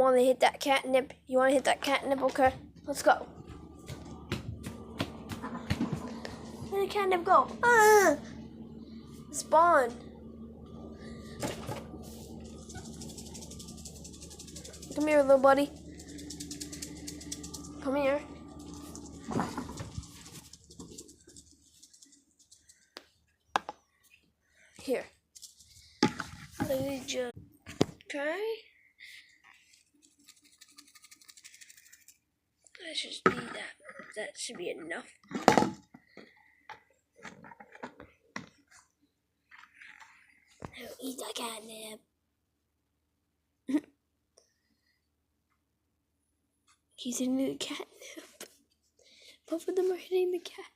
want to hit that catnip. You want to hit that catnip? Okay, let's go. Where did the catnip go? Spawn. Come here, little buddy. Come here. Here. Let me just. Okay. That should be that. That should be enough. Now eat the catnip. He's hitting the catnip. Both of them are hitting the catnip.